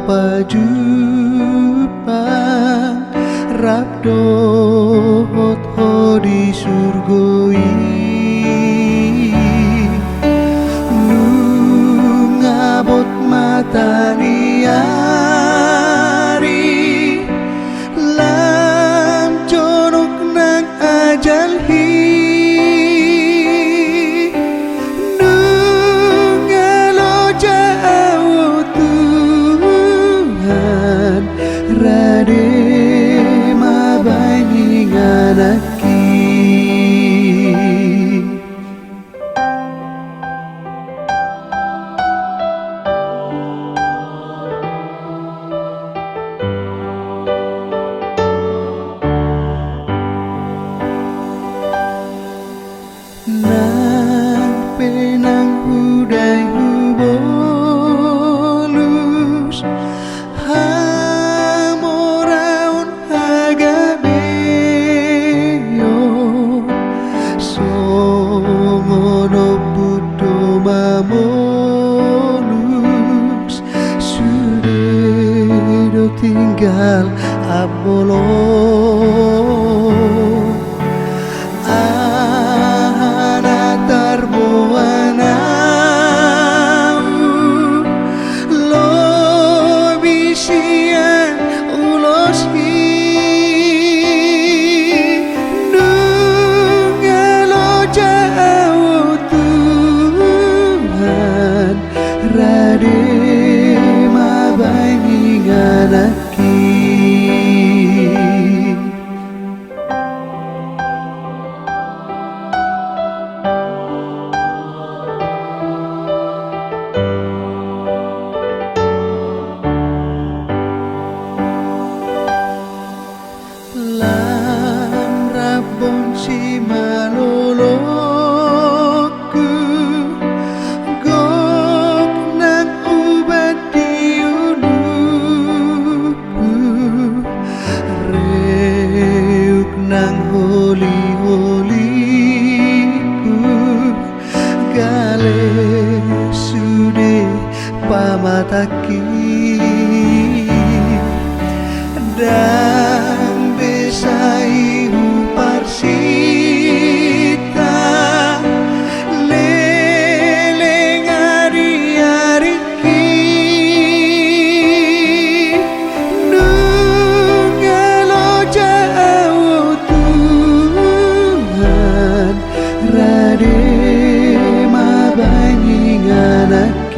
pajupang rabdo ho di surgoi nu ngabot mataniari lam conok nang ajal hi nu ngalo jauh Tuhan rade mabangi nganaki nang penang hudai hubolus hamoraun hagabeyo songono budo mamolus sudedo tinggal abolo rade mabangi nganaki lam rabon si maloloku gok nang ubat diunuku reuk nang holi-holiku gale sude pamataki dan besai huparsita leleng ari-ariki nungalo jauh Tuhan rade mabangi nganaki